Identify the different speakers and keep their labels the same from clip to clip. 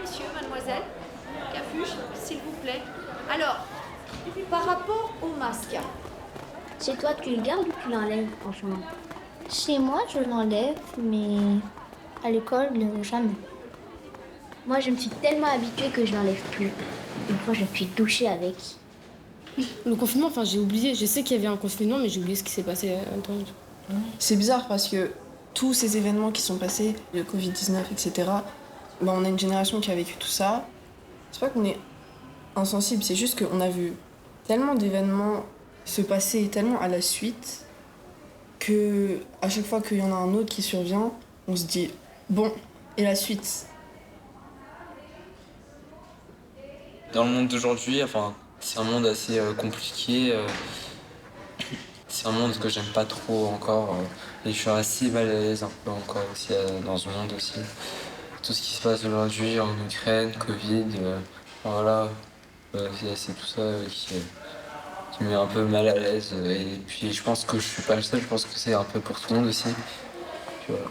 Speaker 1: messieurs, mademoiselle, capuche, s'il vous plaît. Alors, par rapport au masque.
Speaker 2: Chez toi, tu le gardes ou tu l'enlèves, franchement?
Speaker 3: Chez moi, je l'enlève, mais à l'école, jamais.
Speaker 2: Moi, je me suis tellement habituée que je l'enlève plus. Une fois, je me suis douchée avec.
Speaker 4: Le confinement, j'ai oublié. Je sais qu'il y avait un confinement, mais j'ai oublié ce qui s'est passé temps.
Speaker 5: C'est bizarre parce que tous ces événements qui sont passés, le Covid-19, etc., on a une génération qui a vécu tout ça. C'est pas qu'on est insensible, c'est juste qu'on a vu tellement d'événements se passer tellement à la suite que à chaque fois qu'il y en a un autre qui survient, on se dit bon, et la suite?
Speaker 6: Dans le monde d'aujourd'hui, c'est un monde assez compliqué. C'est un monde que j'aime pas trop encore. Et je suis assez mal à l'aise un peu encore aussi dans ce monde aussi. Tout ce qui se passe aujourd'hui en Ukraine, Covid, voilà. C'est tout ça qui me met un peu mal à l'aise. Et puis je pense que je suis pas le seul, je pense que c'est un peu pour tout le monde aussi. Puis voilà.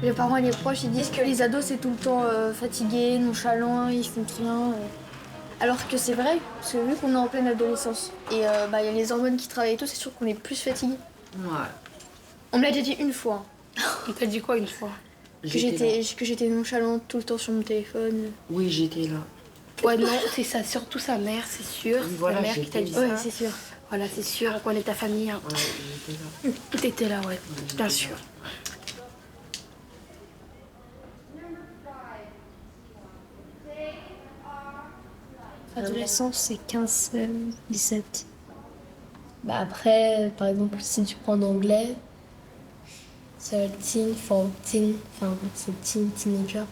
Speaker 3: Les parents et les proches, ils disent que les ados, c'est tout le temps fatigués, nonchalants, ils font rien. Alors que c'est vrai, parce que vu qu'on est en pleine adolescence, et il y a les hormones qui travaillent et tout, c'est sûr qu'on est plus fatigué.
Speaker 7: Ouais.
Speaker 3: On me l'a déjà dit une fois.
Speaker 4: On t'a dit quoi une fois?
Speaker 3: Que j'étais nonchalante tout le temps sur mon téléphone.
Speaker 7: Oui, j'étais là.
Speaker 4: Ouais, non, c'est ça, surtout sa mère, c'est sûr.
Speaker 7: Voilà,
Speaker 4: sa mère qui t'a dit
Speaker 3: Ouais,
Speaker 4: ça.
Speaker 3: c'est sûr.
Speaker 4: Voilà, c'est sûr, on connaît ta famille. Hein.
Speaker 7: Ouais, j'étais là.
Speaker 4: T'étais là, ouais, bien sûr.
Speaker 8: Adolescence, c'est 15, 17. Bah après, par exemple, si tu prends l'anglais, c'est teen, c'est teenager.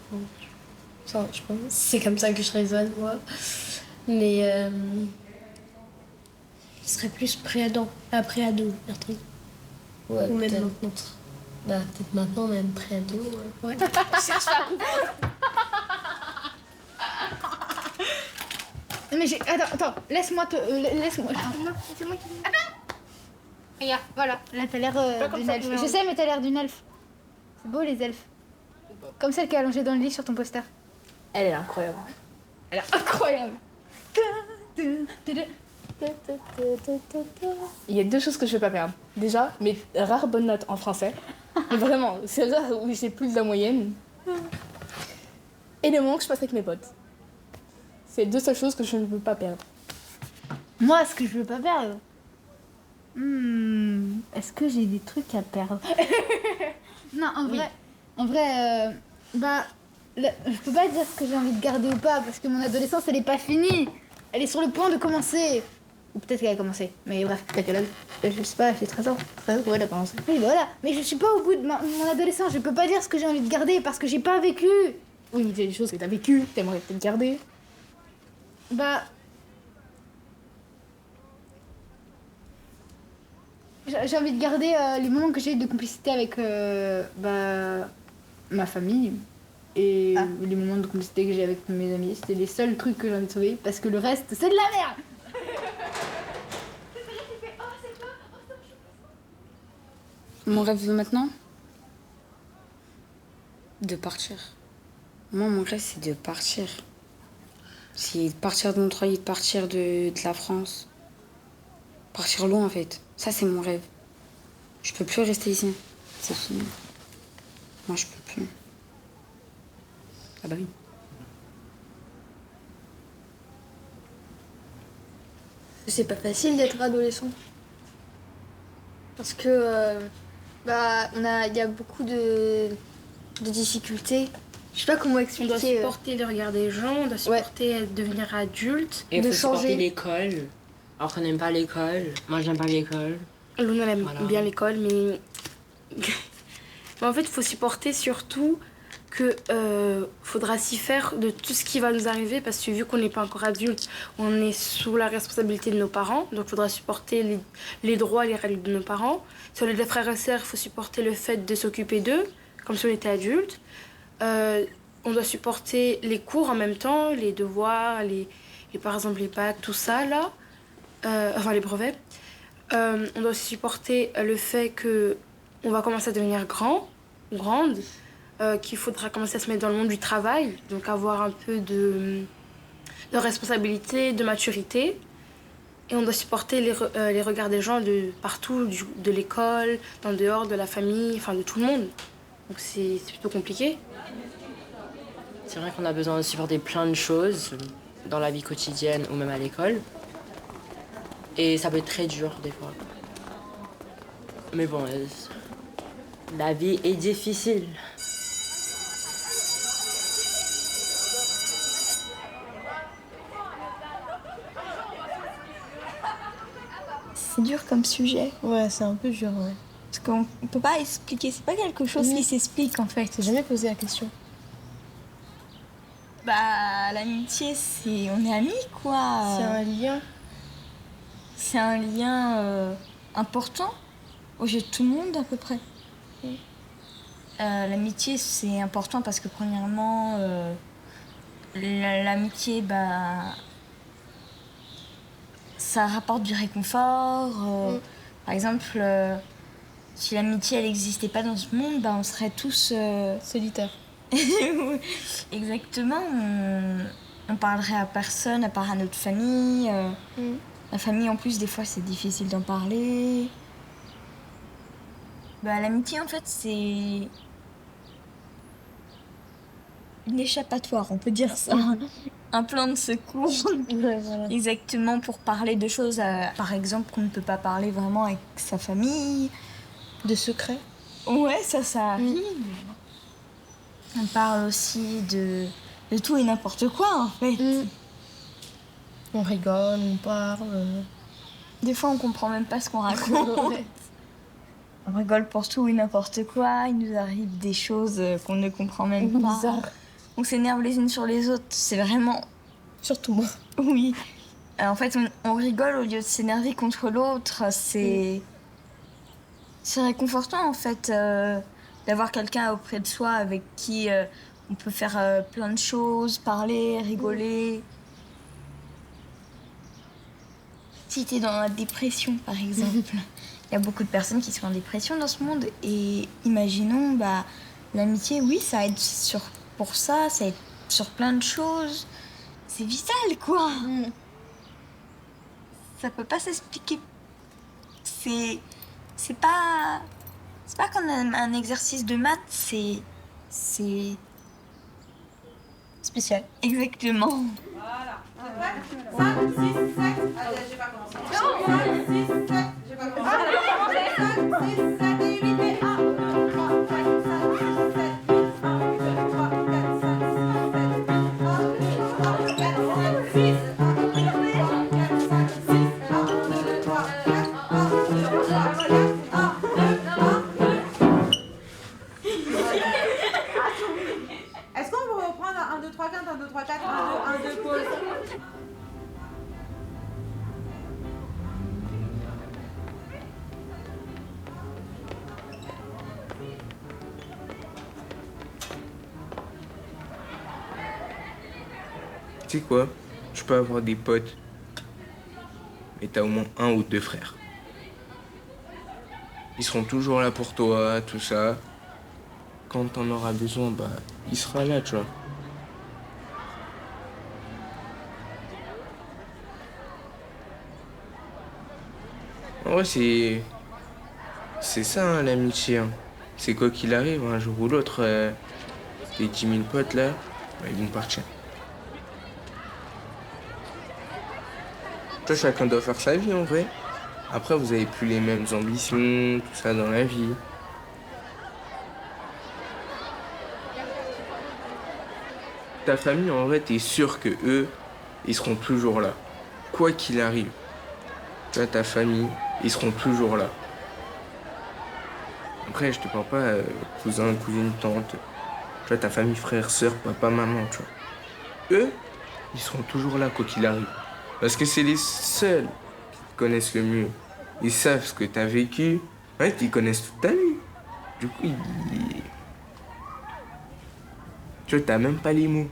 Speaker 8: Ça, je pense. C'est comme ça que je raisonne, moi. Mais ce serait plus préado, Bertrand. Ouais, ou même maintenant. Bah, peut-être maintenant, même préado. Ouais.
Speaker 3: Cherche pas à comprendre. Mais attends, laisse-moi te. Laisse-moi. Non, c'est moi qui. Attends. Regarde, voilà. Là, t'as l'air d'une elfe. Je sais, mais t'as l'air d'une elfe. C'est beau, les elfes. Comme celle qui est allongée dans le lit sur ton poster.
Speaker 4: Elle est incroyable.
Speaker 3: Elle est incroyable.
Speaker 4: Il y a deux choses que je vais pas perdre. Déjà, mes rares bonnes notes en français. Mais vraiment, c'est rare où j'ai plus de la moyenne. Et les moments que je passe avec mes potes. C'est deux seules choses que je ne peux pas perdre.
Speaker 3: Moi, ce que je veux pas perdre. Est-ce que j'ai des trucs à perdre? Non, en vrai, je peux pas dire ce que j'ai envie de garder ou pas parce que mon adolescence, elle est pas finie. Elle est sur le point de commencer. Ou peut-être qu'elle a commencé. Mais bref, peut-être qu'elle a... Je sais pas, j'ai 13 ans. 13 ans, ouais, elle a commencé. Oui, voilà. Mais je suis pas au bout de mon adolescence. Je peux pas dire ce que j'ai envie de garder parce que j'ai pas vécu.
Speaker 4: Oui, mais il y a des choses que t'as vécues, t'aimerais peut-être garder.
Speaker 3: J'ai envie de garder les moments que j'ai eu de complicité avec ma famille et les moments de complicité que j'ai avec mes amis. C'était les seuls trucs que j'ai envie de sauver parce que le reste, c'est de la merde.
Speaker 9: Mon rêve maintenant? De partir. Moi, mon rêve, c'est de partir. C'est de partir de Montreuil, de partir de la France. Partir loin, en fait. Ça, c'est mon rêve. Je peux plus rester ici. C'est fini. Moi, je peux plus. Ah bah oui.
Speaker 3: C'est pas facile d'être adolescent. Parce que il y a beaucoup de difficultés. Je sais pas comment
Speaker 4: On
Speaker 3: expliquer.
Speaker 4: doit supporter le regard des gens, on doit supporter devenir adulte.
Speaker 7: Et il
Speaker 3: de
Speaker 7: faut supporter
Speaker 3: changer.
Speaker 7: l'école. Alors qu'on n'aime pas l'école. Moi, j'aime pas l'école.
Speaker 4: Luna aime
Speaker 7: Voilà.
Speaker 4: bien l'école, mais... mais en fait, il faut supporter surtout
Speaker 10: que faudra s'y faire de tout ce qui va nous arriver parce que vu qu'on n'est pas encore adulte, on est sous la responsabilité de nos parents, donc il faudra supporter les droits, les règles de nos parents. Si on est des frères et sœurs, il faut supporter le fait de s'occuper d'eux, comme si on était adulte. On doit supporter les cours en même temps, les devoirs, par exemple les bacs, tout ça là, enfin les brevets. On doit aussi supporter le fait qu'on va commencer à devenir grand ou grande, qu'il faudra commencer à se mettre dans le monde du travail, donc avoir un peu de responsabilité, de maturité. Et on doit supporter les regards des gens de partout, de l'école, d'en dehors, de la famille, enfin de tout le monde. Donc c'est plutôt compliqué.
Speaker 7: C'est vrai qu'on a besoin de supporter plein de choses dans la vie quotidienne ou même à l'école. Et ça peut être très dur des fois. Mais bon, la vie est difficile.
Speaker 11: C'est dur comme sujet.
Speaker 8: Ouais, c'est un peu dur, ouais.
Speaker 11: Parce qu'on peut pas expliquer, c'est pas quelque chose qui s'explique en fait.
Speaker 8: J'ai jamais posé la question.
Speaker 11: Bah, l'amitié, c'est. On est amis quoi.
Speaker 8: C'est un lien.
Speaker 11: C'est un lien important aux yeux de tout le monde à peu près. L'amitié, c'est important parce que premièrement, l'amitié, bah. Ça rapporte du réconfort. Par exemple, si l'amitié elle n'existait pas dans ce monde, bah, on serait tous
Speaker 8: solitaires.
Speaker 11: Exactement. On parlerait à personne à part à notre famille. La famille, en plus, des fois, c'est difficile d'en parler. Bah, l'amitié, en fait, c'est une échappatoire, on peut dire ça. Un plan de secours.
Speaker 8: Ouais, voilà.
Speaker 11: Exactement, pour parler de choses, par exemple, qu'on ne peut pas parler vraiment avec sa famille.
Speaker 8: De secrets.
Speaker 11: Ouais, ça arrive. On parle aussi de tout et n'importe quoi, en fait.
Speaker 8: On rigole, on parle.
Speaker 11: Des fois, on comprend même pas ce qu'on raconte. On rigole pour tout et n'importe quoi. Il nous arrive des choses qu'on ne comprend même pas.
Speaker 8: Bizarre.
Speaker 11: On s'énerve les unes sur les autres. C'est vraiment...
Speaker 8: Surtout moi.
Speaker 11: Oui. En fait, on rigole au lieu de s'énerver contre l'autre. C'est réconfortant, en fait, d'avoir quelqu'un auprès de soi avec qui on peut faire plein de choses, parler, rigoler. Si t'es dans la dépression, par exemple, il y a beaucoup de personnes qui sont en dépression dans ce monde. Et imaginons, bah, l'amitié, oui, ça aide pour ça aide sur plein de choses. C'est vital, quoi. Ça peut pas s'expliquer. C'est pas comme un exercice de maths, c'est
Speaker 8: spécial.
Speaker 11: Exactement.
Speaker 12: Voilà. 5, 6, 7. Allez, j'ai pas commencé. 5, 6, 7. J'ai pas commencé. 5, 6, 7 et 8 et 1, 2, 3, 4, 5, 6, 7, 8, 1, 2, 3, 4, 5, 6, 7, 8, 1, 2, 3, 4, 5, 6, 1, 2, 3, 4, 5, 6, 1, 2, 3, 4, 1, 2, 3, 4, 1, 2, 1. Est-ce qu'on peut reprendre 1, 2, 3, 4, 1, 2, 3, 4, 1, 2, 1, 2, pause?
Speaker 13: Tu sais quoi? Tu peux avoir des potes, mais t'as au moins un ou deux frères. Ils seront toujours là pour toi, tout ça. Quand t'en auras besoin, bah, il sera là, tu vois. En vrai, c'est ça, hein, l'amitié. Hein. C'est quoi qu'il arrive, un jour ou l'autre, les 10 000 potes, là, bah, ils vont partir. Toi, chacun doit faire sa vie, en vrai. Après, vous avez plus les mêmes ambitions, tout ça dans la vie. Ta famille, en vrai, t'es sûr que eux, ils seront toujours là. Quoi qu'il arrive. Tu vois, ta famille, ils seront toujours là. Après, je te parle pas cousin, cousine, tante. Tu vois, ta famille, frère, sœur, papa, maman, tu vois. Eux, ils seront toujours là, quoi qu'il arrive. Parce que c'est les seuls qui te connaissent le mieux. Ils savent ce que t'as vécu. Ouais, ils connaissent toute ta vie. Du coup, tu vois, t'as même pas les mots.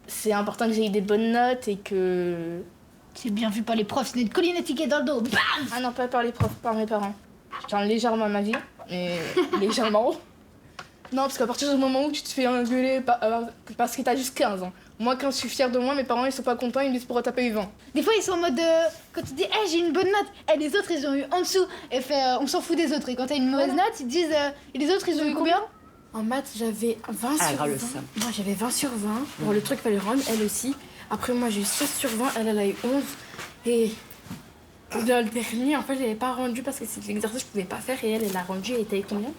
Speaker 4: C'est important que j'ai eu des bonnes notes et que...
Speaker 3: C'est bien vu par les profs, c'est une colline étiquette dans le dos. Bam!
Speaker 4: Ah non, pas par les profs, par mes parents. Je tiens légèrement à ma vie, mais légèrement. Non, parce qu'à partir du moment où tu te fais engueuler parce que t'as juste 15 ans. Moi, quand je suis fière de moi, mes parents, ils sont pas contents, ils me disent pourquoi t'as pas eu 20.
Speaker 3: Des fois, ils sont en mode... quand tu dis « Hey, j'ai une bonne note !» Et les autres, ils ont eu en dessous. Et on s'en fout des autres. Et quand t'as une mauvaise note, ils te disent « Et les autres, ils ont eu combien ?»
Speaker 10: En maths, j'avais 20 sur 20. Moi, j'avais 20 sur 20. Bon, le truc, fallait rendre, elle aussi. Après, moi, j'ai eu 16 sur 20. Elle a eu 11. Et dans le dernier, en fait, je l'avais pas rendu parce que c'était l'exercice que je pouvais pas faire. Et elle a rendu. Elle était combien?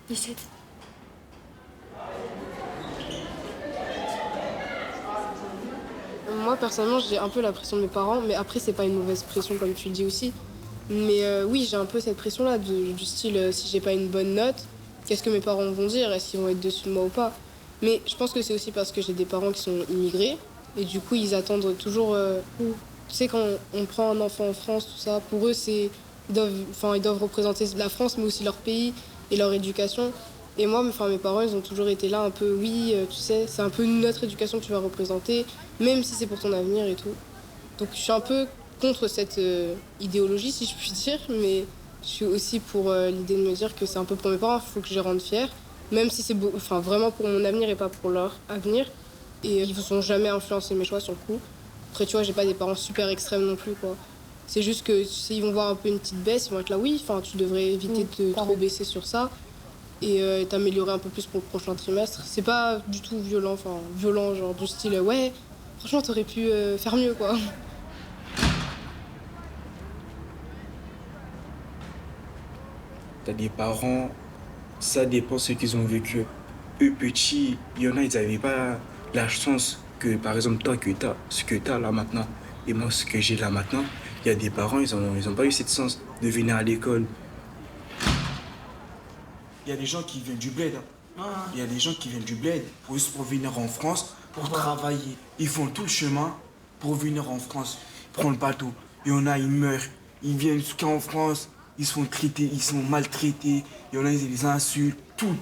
Speaker 10: 17.
Speaker 14: Moi, personnellement, j'ai un peu la pression de mes parents. Mais après, c'est pas une mauvaise pression, comme tu le dis aussi. Mais oui, j'ai un peu cette pression-là, du style, si j'ai pas une bonne note, qu'est-ce que mes parents vont dire? Est-ce qu'ils vont être dessus de moi ou pas? Mais je pense que c'est aussi parce que j'ai des parents qui sont immigrés. Et du coup, ils attendent toujours... tu sais, quand on prend un enfant en France, tout ça, pour eux, ils doivent représenter la France, mais aussi leur pays et leur éducation. Et moi, mes parents, ils ont toujours été là un peu, oui, tu sais, c'est un peu notre éducation que tu vas représenter, même si c'est pour ton avenir et tout. Donc je suis un peu contre cette idéologie, si je puis dire, mais je suis aussi pour l'idée de me dire que c'est un peu pour mes parents, il faut que je les rende fiers, même si c'est vraiment pour mon avenir et pas pour leur avenir. Et ils ne sont jamais influencé mes choix sur le coup. Après, tu vois, j'ai pas des parents super extrêmes non plus, quoi. C'est juste que s'ils vont voir un peu une petite baisse, ils vont être là, oui, tu devrais éviter de trop baisser sur ça et t'améliorer un peu plus pour le prochain trimestre. C'est pas du tout violent, genre du style, ouais, franchement, t'aurais pu faire mieux, quoi.
Speaker 15: T'as des parents, ça dépend ce qu'ils ont vécu. Eux, petits, il y en a, ils n'avaient pas la chance que, par exemple, toi, ce que t'as là maintenant, et moi, ce que j'ai là maintenant, il y a des parents, ils ont pas eu cette chance de venir à l'école. Il y a des gens qui viennent du bled. Il y a des gens qui viennent du bled juste pour venir en France, pour travailler. Ils font tout le chemin pour venir en France, prendre le bateau. Il y en a, ils meurent. Ils viennent jusqu'en France, ils sont traités, ils sont maltraités. Il y en a, ils les insultent, tout.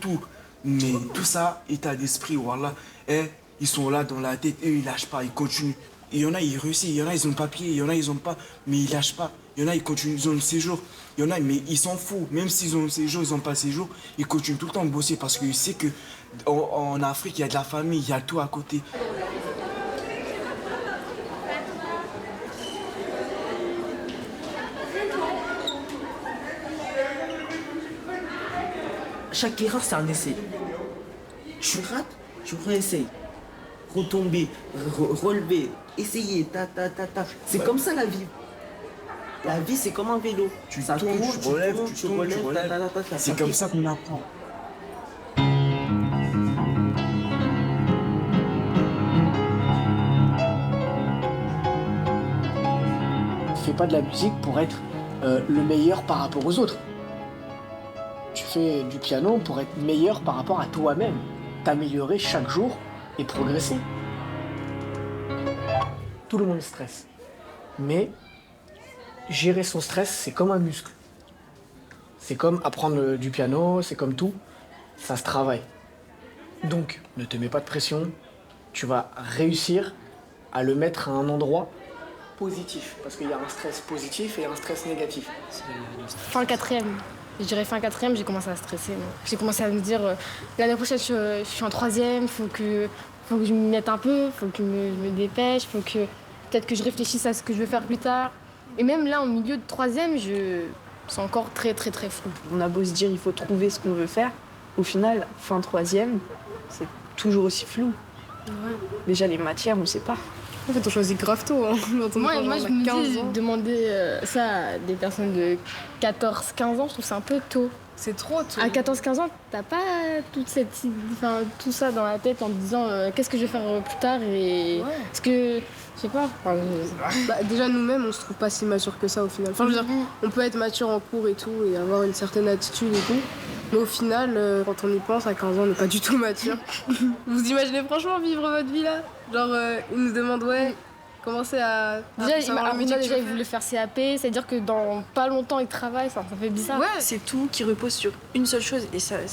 Speaker 15: Mais tout ça, état d'esprit, voilà. Et ils sont là dans la tête, eux, ils lâchent pas, ils continuent. Il y en a, ils réussissent, il y en a, ils ont le papier, il y en a, ils ont pas, mais ils lâchent pas. Il y en a, ils continuent, ils ont le séjour. Il y en a, mais ils s'en foutent. Même s'ils ont le séjour, ils n'ont pas le séjour, ils continuent tout le temps de bosser parce qu'ils savent qu'en Afrique, il y a de la famille, il y a tout à côté.
Speaker 16: Chaque erreur, c'est un essai. Tu rates, tu réessayes. Retomber, relever, essayer, C'est comme ça la vie. La vie, c'est comme un vélo.
Speaker 15: Tu tombes, tu relèves. C'est comme ça qu'on apprend.
Speaker 17: Tu fais pas de la musique pour être le meilleur par rapport aux autres. Tu fais du piano pour être meilleur par rapport à toi-même. T'améliorer chaque jour et progresser. Tout le monde stresse. Mais gérer son stress, c'est comme un muscle. C'est comme apprendre du piano, c'est comme tout. Ça se travaille. Donc, ne te mets pas de pression. Tu vas réussir à le mettre à un endroit positif. Parce qu'il y a un stress positif et un stress négatif.
Speaker 18: Fin 4e. Je dirais fin 4e, j'ai commencé à stresser. J'ai commencé à me dire, l'année prochaine, je suis en 3e, faut que je m'y mette un peu, faut que je me dépêche, faut que peut-être que je réfléchisse à ce que je veux faire plus tard. Et même là, au milieu de 3e, c'est encore très, très, très flou.
Speaker 19: On a beau se dire, il faut trouver ce qu'on veut faire. Au final, fin 3e, c'est toujours aussi flou.
Speaker 18: Ouais.
Speaker 19: Déjà, les matières, on ne sait pas.
Speaker 14: En fait, on choisit grave tôt. Hein, quand on
Speaker 18: Moi,
Speaker 14: est
Speaker 18: je
Speaker 14: genre
Speaker 18: me
Speaker 14: 15
Speaker 18: dis,
Speaker 14: ans.
Speaker 18: demander ça à des personnes de 14-15 ans, je trouve ça un peu tôt.
Speaker 14: C'est trop tôt.
Speaker 18: À 14-15 ans, t'as pas tout ça dans la tête en te disant qu'est-ce que je vais faire plus tard et est-ce que je sais pas.
Speaker 14: Bah, déjà nous-mêmes on se trouve pas si mature que ça au final. Enfin je veux dire, on peut être mature en cours et tout et avoir une certaine attitude et tout. Mais au final, quand on y pense, à 15 ans, on n'est pas du tout mature. Vous imaginez franchement vivre votre vie là? Genre, ils nous demandent, ouais, commencez à savoir le métier que tu veux
Speaker 18: il voulait faire CAP, c'est-à-dire que dans pas longtemps il travaille, ça fait bizarre.
Speaker 19: Ouais, c'est tout qui repose sur une seule chose et ça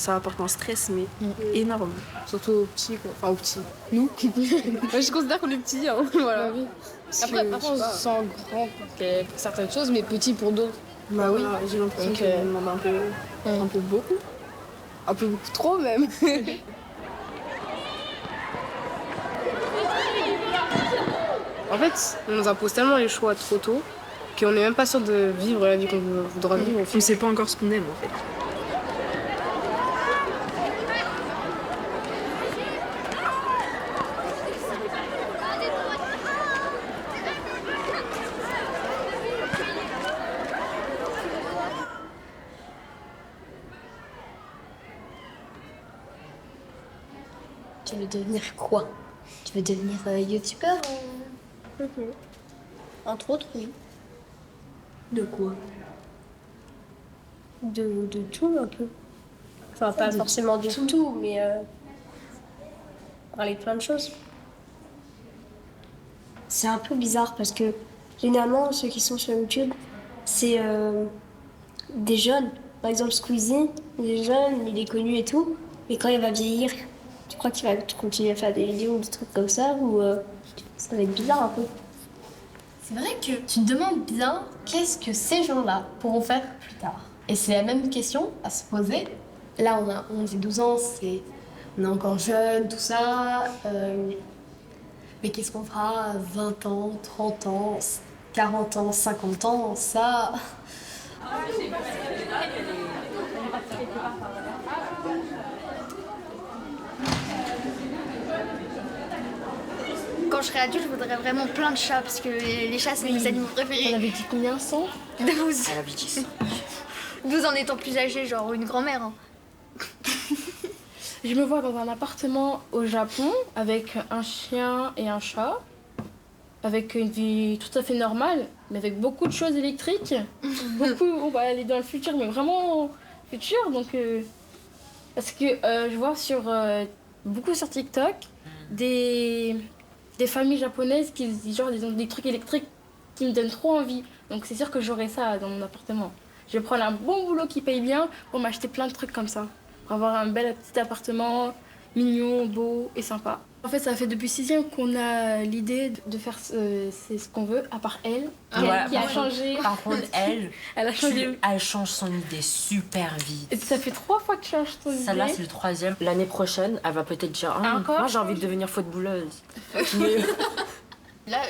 Speaker 19: apporte un stress mais énorme.
Speaker 14: Surtout aux petits, quoi. Enfin aux petits. Nous. Je considère qu'on est petits, hein. Voilà.
Speaker 18: Après, par contre, on se sent grand pour certaines choses, mais petit pour d'autres.
Speaker 14: Bah oui,
Speaker 19: j'ai l'impression
Speaker 14: Donc,
Speaker 19: qu'on demande
Speaker 14: un peu beaucoup. Un peu beaucoup trop même. En fait, on nous impose tellement les choix trop tôt qu'on n'est même pas sûr de vivre la vie qu'on voudra vivre.
Speaker 19: On ne sait pas encore ce qu'on aime en fait.
Speaker 8: Tu veux devenir quoi? Tu veux devenir youtubeur? Entre autres, oui. De quoi? De tout, un peu. Enfin, pas forcément du tout, mais parler de plein de choses. C'est un peu bizarre parce que généralement, ceux qui sont sur YouTube, c'est des jeunes. Par exemple, Squeezie, il est jeune, il est connu et tout, mais quand il va vieillir, tu crois qu'il va continuer à faire des vidéos ou des trucs comme ça ou ça va être bizarre un peu?
Speaker 20: C'est vrai que tu te demandes bien qu'est-ce que ces gens-là pourront faire plus tard. Et c'est la même question à se poser. Là, on a 11 et 12 ans, on est encore jeune, tout ça. Mais qu'est-ce qu'on fera à 20 ans, 30 ans, 40 ans, 50 ans, ça...
Speaker 2: Quand je serai adulte, je voudrais vraiment plein de chats parce que les chats, c'est mes animaux préférés.
Speaker 18: On avait dit combien? 100?
Speaker 2: 12.
Speaker 7: Elle avait dit 100.
Speaker 2: 12 en étant plus âgée, genre une grand-mère. Hein.
Speaker 18: Je me vois dans un appartement au Japon avec un chien et un chat, avec une vie tout à fait normale, mais avec beaucoup de choses électriques. On va aller dans le futur, mais vraiment futur. Donc, parce que je vois beaucoup sur TikTok des familles japonaises qui genre des trucs électriques qui me donnent trop envie. Donc c'est sûr que j'aurai ça dans mon appartement. Je vais prendre un bon boulot qui paye bien pour m'acheter plein de trucs comme ça. Pour avoir un bel petit appartement, mignon, beau et sympa. En fait, ça fait depuis 6e qu'on a l'idée de faire c'est ce qu'on veut, à part elle, qui a changé.
Speaker 7: Par contre, elle
Speaker 18: a changé.
Speaker 7: Elle change son idée super vite.
Speaker 18: Et ça fait 3 fois que tu changes ton idée.
Speaker 7: Celle-là, c'est le 3e. L'année prochaine, elle va peut-être dire moi, j'ai envie de devenir footballeuse. Mais...
Speaker 2: Là,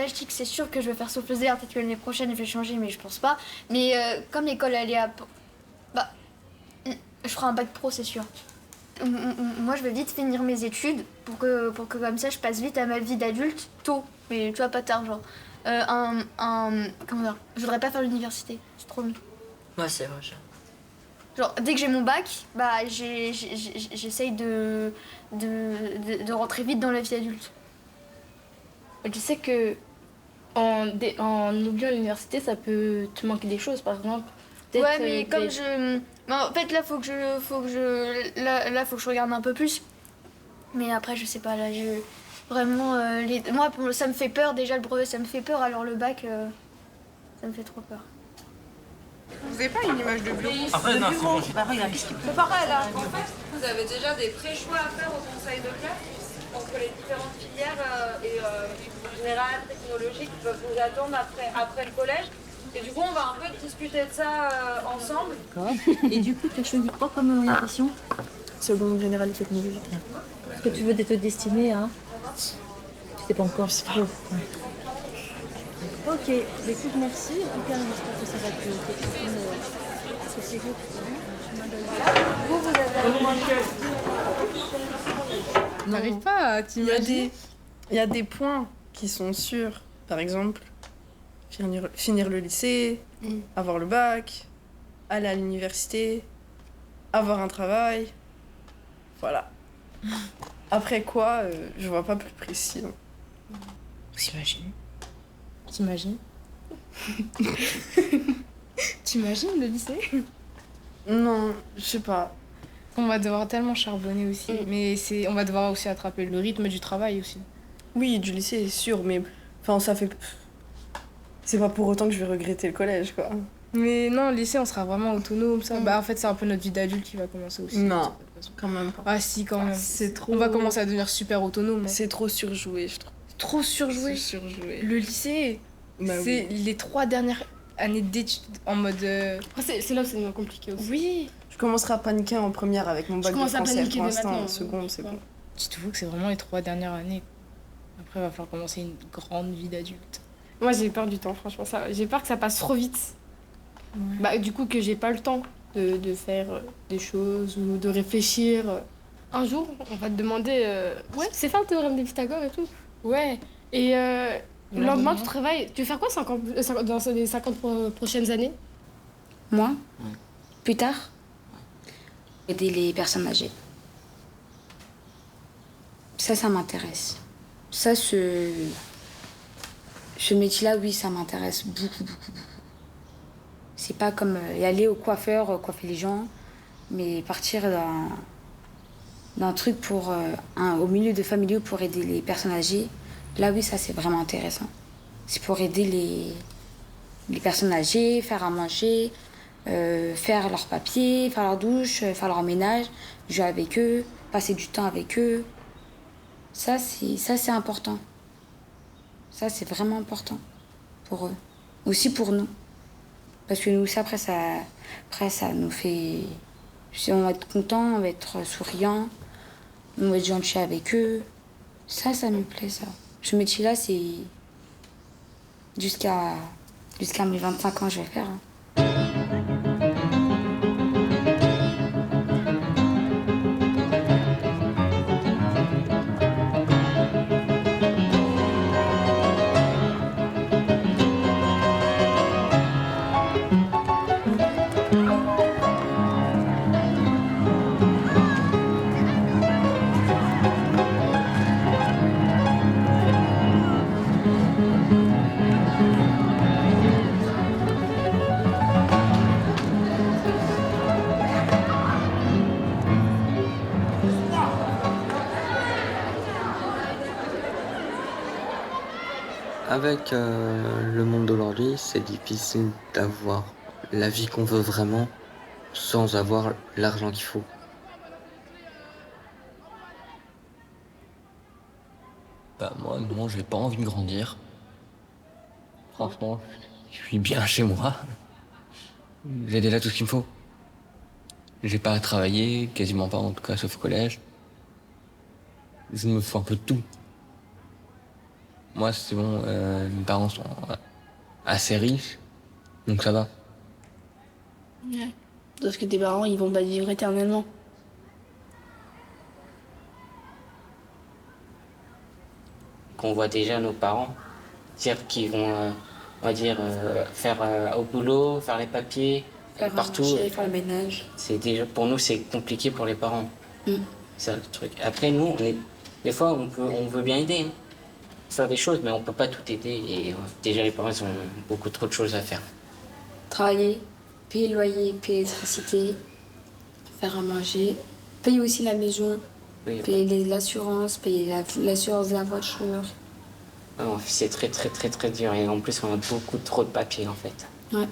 Speaker 2: je dis que c'est sûr que je vais faire souffleuse d'air. Peut-être que l'année prochaine, je vais changer, mais je pense pas. Mais comme l'école, elle est à... Bah, je ferai un bac pro, c'est sûr. Moi, je veux vite finir mes études pour que comme ça, je passe vite à ma vie d'adulte, tôt. Mais tu vois, pas tard, genre. Comment dire? Je voudrais pas faire l'université, c'est trop long.
Speaker 7: Ouais, c'est vrai.
Speaker 2: Genre, dès que j'ai mon bac, bah, j'essaye de rentrer vite dans la vie adulte.
Speaker 18: Je sais que en oubliant l'université, ça peut te manquer des choses, par exemple.
Speaker 2: Ouais, mais comme je... En fait, là, faut que je regarde un peu plus. Mais après, je sais pas, là, vraiment, moi, ça me fait peur. Déjà, le brevet, ça me fait peur. Alors, le bac, ça me fait trop peur.
Speaker 12: Vous avez pas une image de bureau?
Speaker 7: Après, non, c'est bon.
Speaker 12: C'est pareil, là. En fait, vous avez déjà des pré-choix à faire au conseil de classe entre les différentes filières et générales, technologiques qui peuvent vous attendre après le collège. Et du coup, on va un peu discuter de ça ensemble.
Speaker 21: Et du coup, tu as choisi quoi comme orientation?
Speaker 19: Seconde générale et technologique.
Speaker 21: Est-ce que tu veux te destiner à... Tu sais pas encore. Ouais. Ok, écoute, merci. En tout cas, j'espère que ça va te associer.
Speaker 14: N'arrive pas à t'imaginer.
Speaker 5: Il y a des points qui sont sûrs. Par exemple, finir le lycée, avoir le bac, aller à l'université, avoir un travail. Voilà. Après quoi, je vois pas plus précis. Non.
Speaker 18: T'imagines? T'imagines? T'imagines le lycée?
Speaker 5: Non, je sais pas.
Speaker 14: On va devoir tellement charbonner aussi. Mais on va devoir aussi attraper le rythme du travail aussi.
Speaker 5: Oui, du lycée, c'est sûr, mais enfin, ça fait. C'est pas pour autant que je vais regretter le collège, quoi.
Speaker 14: Mais non, le lycée, on sera vraiment autonome. Ça. Bah, en fait, c'est un peu notre vie d'adulte qui va commencer aussi.
Speaker 5: Non, quand même pas.
Speaker 14: Ah, si, quand même.
Speaker 5: C'est trop.
Speaker 14: On va commencer à devenir super autonome. Hein.
Speaker 5: C'est trop surjoué, je trouve.
Speaker 14: Trop surjoué.
Speaker 5: C'est surjoué.
Speaker 14: Le lycée, c'est les 3 dernières années d'études en mode.
Speaker 18: C'est là où c'est compliqué aussi.
Speaker 14: Oui.
Speaker 5: Je commencerai à paniquer en première avec mon bac de français.
Speaker 18: Je commence à paniquer
Speaker 5: pour
Speaker 18: dès
Speaker 5: l'instant,
Speaker 18: maintenant.
Speaker 5: en seconde, c'est bon.
Speaker 14: Dites-vous que c'est vraiment les 3 dernières années. Après, il va falloir commencer une grande vie d'adulte.
Speaker 18: Moi, j'ai peur du temps, franchement. J'ai peur que ça passe trop vite. Ouais. Bah, du coup, que j'ai pas le temps de faire des choses ou de réfléchir. Un jour, on va te demander ouais, c'est fait le théorème de Pythagore et tout. Ouais. Et le lendemain, tu travailles. Tu veux faire quoi dans les 50 prochaines années?
Speaker 9: Moi, plus tard, aider les personnes âgées. Ça m'intéresse. Ça, ce métier-là, oui, ça m'intéresse beaucoup. C'est pas comme y aller au coiffeur, coiffer les gens, mais partir d'un truc au milieu de familiaux pour aider les personnes âgées. Là, oui, ça, c'est vraiment intéressant. C'est pour aider les personnes âgées, faire à manger, faire leurs papiers, faire leur douche, faire leur ménage, jouer avec eux, passer du temps avec eux. Ça, c'est important. Ça, c'est vraiment important pour eux. Aussi pour nous. Parce que nous, après, ça nous fait... On va être content, on va être souriant, on va être gentil avec eux. Ça me plaît, ça. Ce métier-là, c'est... Jusqu'à mes 25 ans, je vais faire.
Speaker 6: Avec le monde d'aujourd'hui, c'est difficile d'avoir la vie qu'on veut vraiment sans avoir l'argent qu'il faut.
Speaker 1: Bah moi, non, j'ai pas envie de grandir. Franchement, je suis bien chez moi. J'ai déjà tout ce qu'il me faut. J'ai pas à travailler, quasiment pas en tout cas, sauf au collège. Je me fais un peu de tout. Moi, c'est bon, mes parents sont assez riches, donc ça va.
Speaker 10: Ouais. Parce que tes parents, ils vont pas vivre éternellement.
Speaker 7: Qu'on voit déjà nos parents dire qu'ils vont, on va dire, faire au boulot, faire les papiers,
Speaker 9: Faire
Speaker 7: partout.
Speaker 9: manger, faire le ménage.
Speaker 7: C'est déjà, pour nous, c'est compliqué pour les parents. C'est ça le truc. Après, nous, des fois, on veut bien aider. Hein. Faire des choses, mais on peut pas tout aider. Et déjà, les parents, ils ont beaucoup trop de choses à faire.
Speaker 9: Travailler, payer le loyer, payer l'électricité, faire à manger, payer aussi la maison,
Speaker 7: Oui.
Speaker 9: payer l'assurance, payer l'assurance de la voiture.
Speaker 7: Non, c'est très, très, très, très dur. Et en plus, on a beaucoup trop de papiers, en fait.
Speaker 9: Ouais.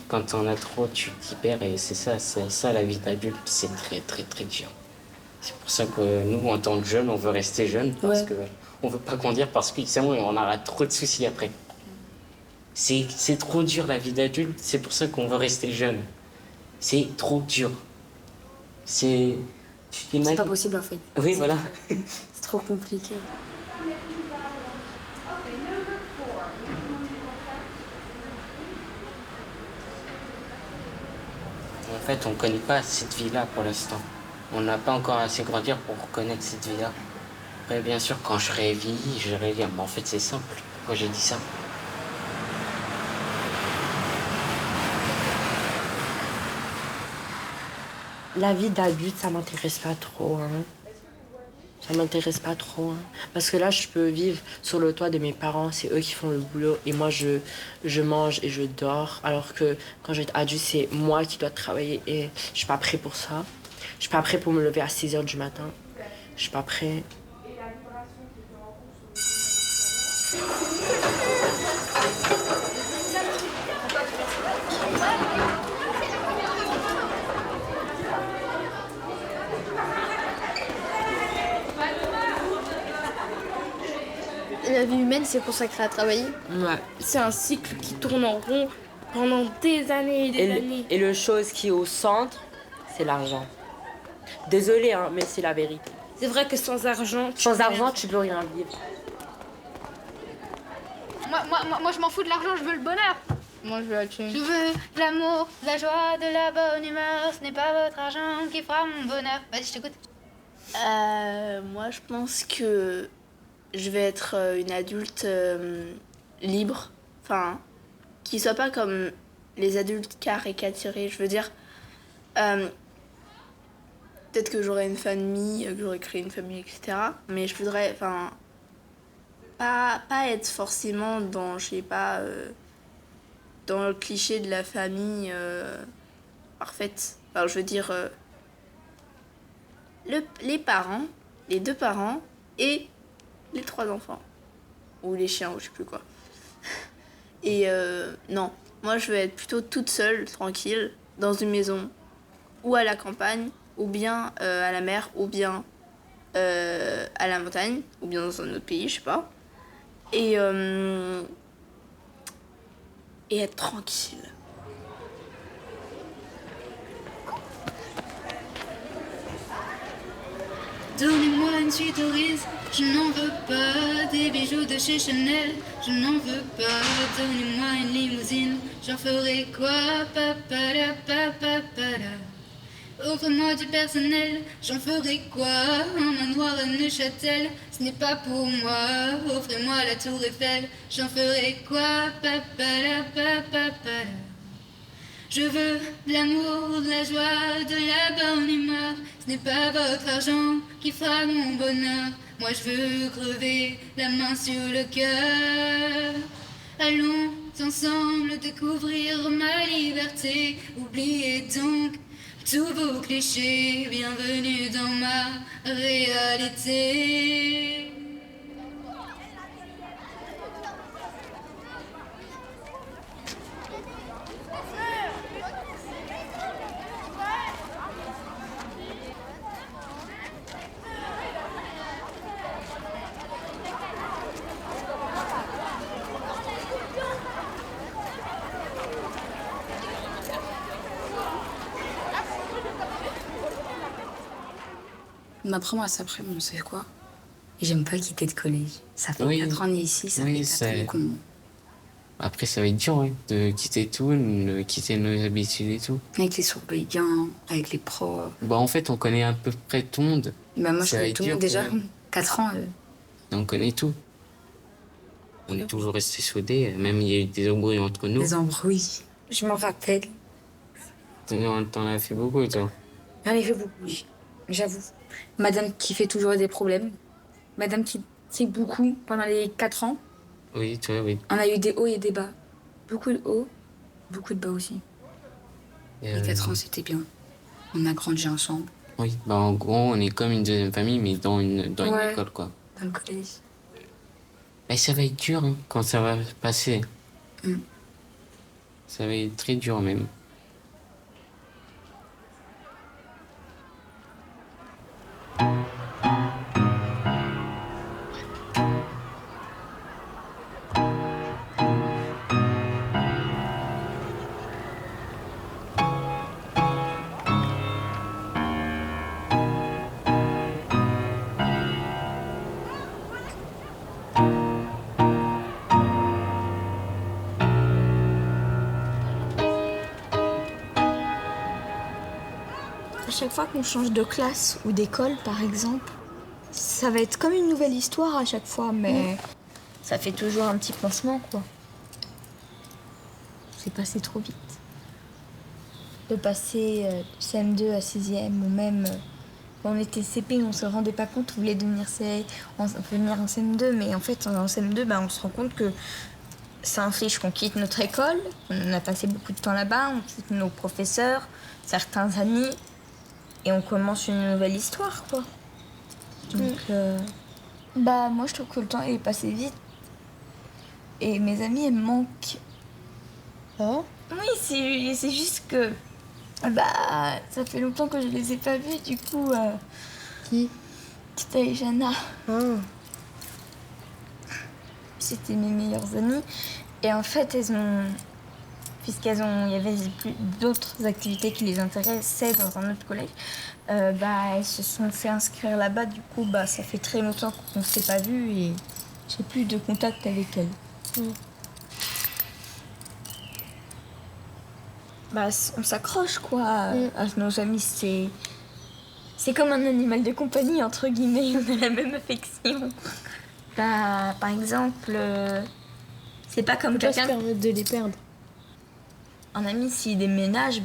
Speaker 7: Quand on a trop, tu t'y perds. Et c'est ça, la vie d'adulte, c'est très, très, très dur. C'est pour ça que nous, en tant que jeunes, on veut rester jeunes. Parce que on veut pas grandir parce qu'on aura trop de soucis après. C'est trop dur, la vie d'adulte. C'est pour ça qu'on veut rester jeune. C'est trop dur. C'est
Speaker 9: pas possible, en fait.
Speaker 7: Oui, voilà.
Speaker 9: C'est trop compliqué.
Speaker 7: En fait, on ne connaît pas cette vie-là pour l'instant. On n'a pas encore assez grandi pour connaître cette vie-là. Ouais, bien sûr, quand je révis, je vais dire, mais en fait, c'est simple. Moi, j'ai dit ça. La vie d'adulte, ça m'intéresse pas trop. Hein. Ça m'intéresse pas trop. Hein. Parce que là, je peux vivre sur le toit de mes parents, c'est eux qui font le boulot. Et moi, je mange et je dors. Alors que quand je vais être adulte, c'est moi qui dois travailler. Et je suis pas prêt pour ça. Je suis pas prêt pour me lever à 6 h du matin. Je suis pas prêt.
Speaker 2: La vie humaine, c'est consacré à travailler.
Speaker 7: Ouais.
Speaker 10: C'est un cycle qui tourne en rond pendant des années et des années.
Speaker 7: Et le chose qui est au centre, c'est l'argent. Désolée, hein, mais c'est la vérité.
Speaker 10: C'est vrai que sans argent,
Speaker 7: tu peux rien vivre.
Speaker 3: Moi, je m'en fous de l'argent, je veux le bonheur.
Speaker 4: Moi, je veux la thune.
Speaker 3: Je veux de l'amour, de la joie, de la bonne humeur. Ce n'est pas votre argent qui fera mon bonheur. Vas-y, je t'écoute.
Speaker 10: Moi, je pense que je vais être une adulte libre. Enfin, qui soit pas comme les adultes caricaturés. Je veux dire, peut-être que j'aurai une famille, que j'aurai créé une famille, etc. Mais je voudrais, enfin, pas être forcément dans, je sais pas, dans le cliché de la famille parfaite. Alors, je veux dire, les parents, les 2 parents et les 3 enfants. Ou les chiens, ou je sais plus quoi. Et non, moi je veux être plutôt toute seule, tranquille, dans une maison, ou à la campagne, ou bien à la mer, ou bien à la montagne, ou bien dans un autre pays, je sais pas. Et être tranquille.
Speaker 3: Donnez-moi une suite au riz, je n'en veux pas. Des bijoux de chez Chanel, je n'en veux pas. Donnez-moi une limousine, j'en ferai quoi? Papala, papapala. Offre-moi du personnel, j'en ferai quoi? Un manoir à Neuchâtel, ce n'est pas pour moi. Offrez-moi la tour Eiffel, j'en ferai quoi? Papala, papapala. Je veux de l'amour, de la joie, de la bonne humeur. Ce n'est pas votre argent qui fera mon bonheur. Moi je veux crever la main sur le cœur. Allons ensemble découvrir ma liberté. Oubliez donc tous vos clichés. Bienvenue dans ma réalité.
Speaker 9: Ma première après, bon, c'est quoi? J'aime pas quitter de collège. Ça fait
Speaker 1: Oui.
Speaker 9: 4 ans ici, ça
Speaker 1: Oui,
Speaker 9: fait 4 ans qu'on...
Speaker 1: Après, ça va être dur, hein, de quitter tout, de quitter nos habitudes et tout.
Speaker 9: Avec les surveillants, avec les profs.
Speaker 1: Bah, en fait, on connaît à peu près tout le monde.
Speaker 9: Bah, moi, je
Speaker 1: Ça va
Speaker 9: connais
Speaker 1: être
Speaker 9: tout le monde
Speaker 1: dur,
Speaker 9: déjà.
Speaker 1: ouais.
Speaker 9: 4 ans.
Speaker 1: On connaît tout. On est toujours restés soudés, même il y a eu des embrouilles entre nous.
Speaker 9: Les embrouilles. Je m'en rappelle.
Speaker 1: T'en as fait beaucoup, toi.
Speaker 9: J'en ai fait beaucoup, oui. J'avoue. Madame qui fait toujours des problèmes. Madame qui sait beaucoup pendant les 4 ans.
Speaker 1: Oui, toi, oui.
Speaker 9: On a eu des hauts et des bas. Beaucoup de hauts, beaucoup de bas aussi. Les 4 ans, c'était bien. On a grandi ensemble.
Speaker 1: Oui, bah en gros, on est comme une deuxième famille, mais dans une
Speaker 9: Ouais.
Speaker 1: école, quoi.
Speaker 9: Dans le collège.
Speaker 1: Et ça va être dur, hein, quand ça va passer.
Speaker 9: Mm.
Speaker 1: Ça va être très dur, même.
Speaker 11: À chaque fois qu'on change de classe ou d'école, par exemple, ça va être comme une nouvelle histoire à chaque fois, mais ça fait toujours un petit pansement, quoi. C'est passé trop vite. De passer de CM2 à 6e, ou même quand on était CP, on se rendait pas compte, on voulait devenir en CM2, mais en fait, en CM2, on se rend compte que ça inflige qu'on quitte notre école, on a passé beaucoup de temps là-bas, on quitte nos professeurs, certains amis, et on commence une nouvelle histoire, quoi. Donc, moi, je trouve que le temps est passé vite. Et mes amis, elles me manquent.
Speaker 3: Oh?
Speaker 11: Oui, c'est juste que... ça fait longtemps que je les ai pas vus, du coup...
Speaker 3: Qui?
Speaker 11: Tita et Jana.
Speaker 3: Oh.
Speaker 11: C'était mes meilleures amies. Et en fait, il y avait d'autres activités qui les intéressaient dans un autre collège, elles se sont fait inscrire là-bas. Du coup, ça fait très longtemps qu'on ne s'est pas vus et j'ai plus de contact avec elles. On s'accroche, quoi, à nos amis. C'est comme un animal de compagnie, entre guillemets. On a la même affection. Par exemple, c'est pas comme quelqu'un...
Speaker 3: se permettre de les perdre.
Speaker 11: Un ami, s'il déménage,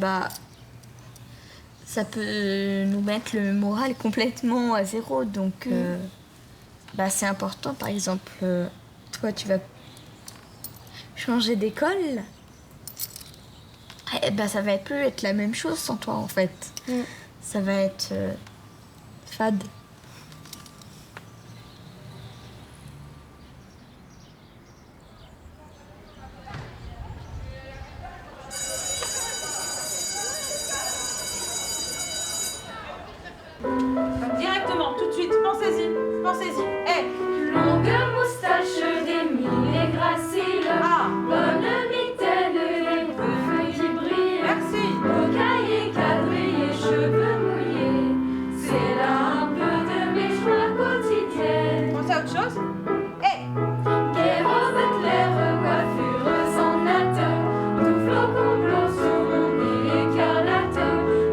Speaker 11: ça peut nous mettre le moral complètement à zéro. Donc, c'est important. Par exemple, toi, tu vas changer d'école. Ça va plus être la même chose sans toi, en fait. Ça va être fade.
Speaker 12: Directement, tout de suite, pensez-y.
Speaker 22: Longue moustache d'Émile gracile, bonne mitaine et peu feuilles qui brillent.
Speaker 12: Merci.
Speaker 22: Beau cahier quadrillé, cheveux mouillés, c'est là un peu de mes joies quotidiennes.
Speaker 12: Pensez à autre chose?
Speaker 22: Gai robe claire, coiffure sans natte, tout flocon blanc sur mon nez écarlate,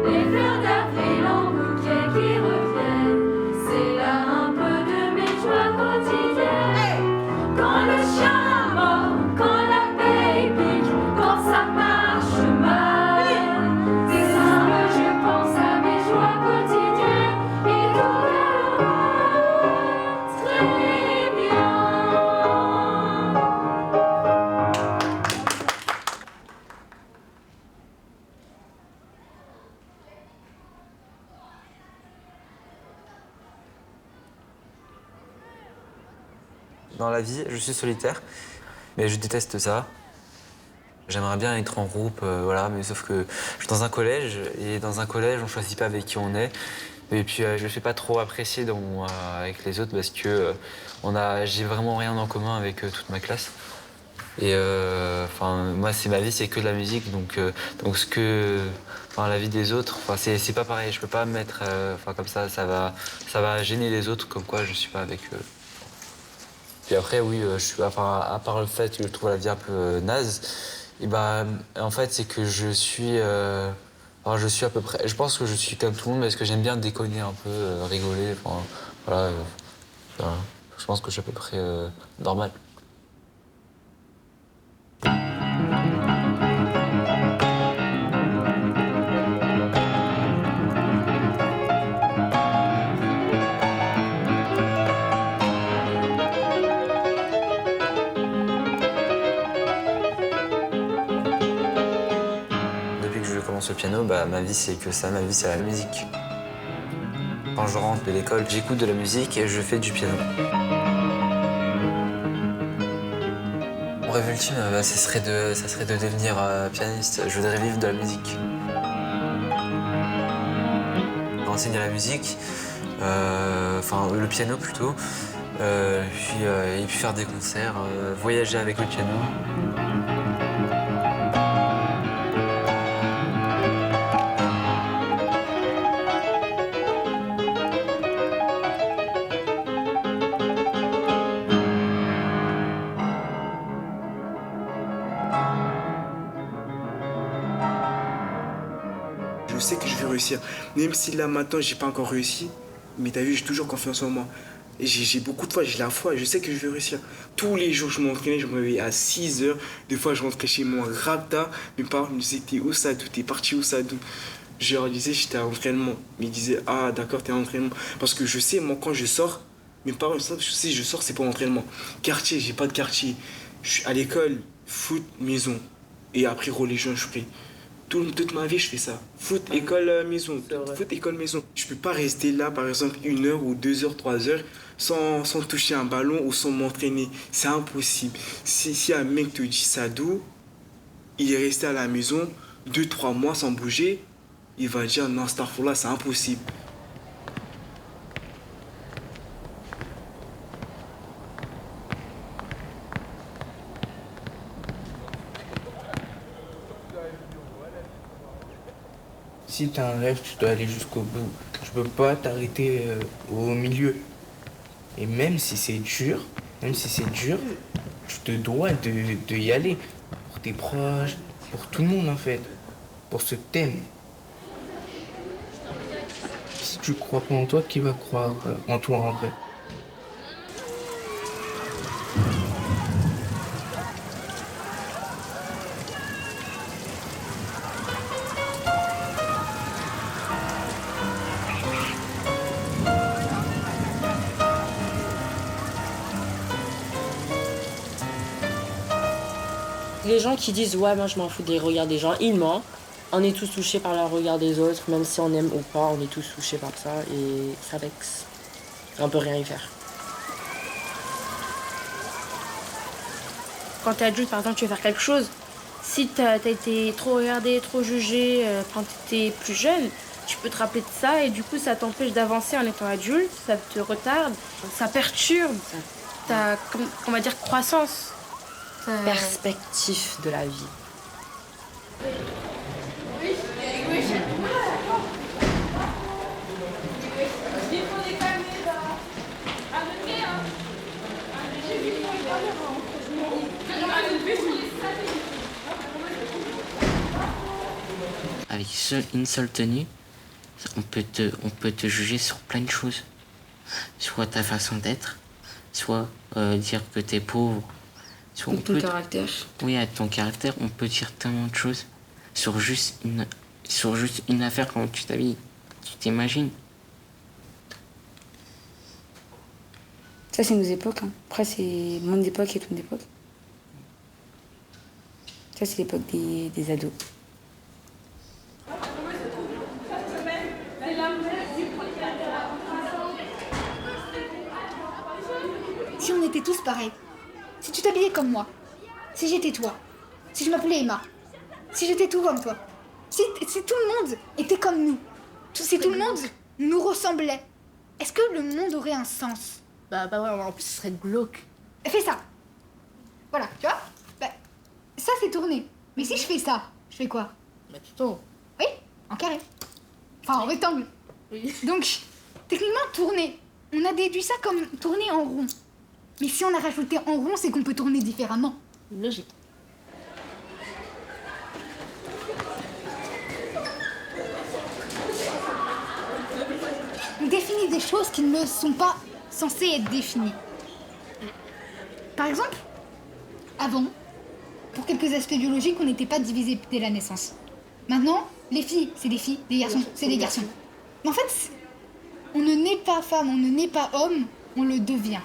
Speaker 22: les fleurs d'avril en bouquet qui reviennent, c'est là un peu de mes joies quotidiennes. Quand le chien mord, quand l'abeille pique, quand ça marche mal, c'est simple, je pense à mes joies quotidiennes et tout va très bien.
Speaker 6: Dans la vie, je suis solitaire, mais je déteste ça. J'aimerais bien être en groupe, mais sauf que je suis dans un collège, et dans un collège, on choisit pas avec qui on est. Et puis, je le fais pas trop apprécier avec les autres parce que j'ai vraiment rien en commun avec toute ma classe. Et moi, c'est ma vie, c'est que de la musique, donc la vie des autres, c'est pas pareil. Je peux pas me mettre, comme ça va gêner les autres, comme quoi je suis pas avec eux. Puis après, oui, à part le fait que je trouve la vie un peu naze, en fait, c'est que je suis à peu près. Je pense que je suis comme tout le monde parce que j'aime bien déconner un peu, rigoler. Je pense que je suis à peu près normal. Le piano, ma vie c'est que ça, ma vie c'est la musique. Quand je rentre de l'école, j'écoute de la musique et je fais du piano. Mon rêve ultime, ça serait de devenir pianiste. Je voudrais vivre de la musique. Enseigner la musique, le piano plutôt, et puis faire des concerts, voyager avec le piano.
Speaker 15: Je sais que je vais réussir. Même si là, maintenant, j'ai pas encore réussi, mais t'as vu, j'ai toujours confiance en moi. Et j'ai beaucoup de foi, j'ai la foi, je sais que je vais réussir. Tous les jours, je m'entraînais, je me réveillais à 6 heures. Des fois, je rentrais chez moi grave tard. Mes parents me disaient, t'es où ça, d'où t'es parti où ça, d'où. Je leur disais, j'étais à l'entraînement. Mais ils disaient, ah d'accord, t'es à l'entraînement. Parce que je sais, moi, quand je sors, mes parents savent, je sais, je sors, c'est pour l'entraînement. Quartier, j'ai pas de quartier. Je suis à l'école, foot, maison. Et après, religion, je prie. Toute ma vie, je fais ça. Foot, école, maison. Foot, école, maison. Je peux pas rester là, par exemple, 1 heure ou 2 heures, 3 heures, sans toucher un ballon ou sans m'entraîner. C'est impossible. Si un mec te dit ça d'où, il est resté à la maison 2-3 mois sans bouger, il va dire non, là, c'est impossible.
Speaker 13: Si tu as un rêve, tu dois aller jusqu'au bout. Tu peux pas t'arrêter au milieu. Et même si c'est dur, tu te dois de y aller. Pour tes proches, pour tout le monde en fait. Pour ce thème. Si tu crois pas en toi, qui va croire en toi en vrai?
Speaker 7: Les gens qui disent ouais, moi je m'en fous des regards des gens, ils mentent. On est tous touchés par le regard des autres, même si on aime ou pas, on est tous touchés par ça et ça vexe. On peut rien y faire.
Speaker 10: Quand t'es adulte, par exemple, tu veux faire quelque chose. Si t'as été trop regardé, trop jugé quand t'étais plus jeune, tu peux te rappeler de ça et du coup ça t'empêche d'avancer en étant adulte, ça te retarde, ça perturbe ta, on va dire, croissance.
Speaker 7: Perspective de la vie.
Speaker 1: Avec une seule tenue, on peut te juger sur plein de choses. Soit ta façon d'être, soit dire que t'es pauvre.
Speaker 9: Ou ton caractère.
Speaker 1: Oui, à ton caractère, on peut dire tellement de choses sur juste une affaire quand tu t'habilles. Tu t'imagines?
Speaker 9: Ça, c'est nos époques. Hein. Après, c'est mon époque et ton époque. Ça, c'est l'époque des ados.
Speaker 3: Si on était tous pareils, si tu t'habillais comme moi, si j'étais toi, si je m'appelais Emma, si j'étais tout comme toi, si tout le monde était comme nous, si tout le monde nous ressemblait, est-ce que le monde aurait un sens?
Speaker 18: Bah ouais, en plus ce serait glauque.
Speaker 3: Fais ça. Voilà, tu vois? Bah, ça c'est tourné. Mais si je fais ça, je fais quoi?
Speaker 18: Bah plutôt.
Speaker 3: Oui, en carré. Enfin, en rectangle.
Speaker 18: Oui.
Speaker 3: Donc, techniquement tourné. On a déduit ça comme tourner en rond. Mais si on a rajouté en rond, c'est qu'on peut tourner différemment.
Speaker 18: Logique.
Speaker 3: On définit des choses qui ne sont pas censées être définies. Par exemple, avant, pour quelques aspects biologiques, on n'était pas divisé dès la naissance. Maintenant, les filles, c'est des filles, les garçons, c'est des garçons. Mais en fait, on ne naît pas femme, on ne naît pas homme, on le devient.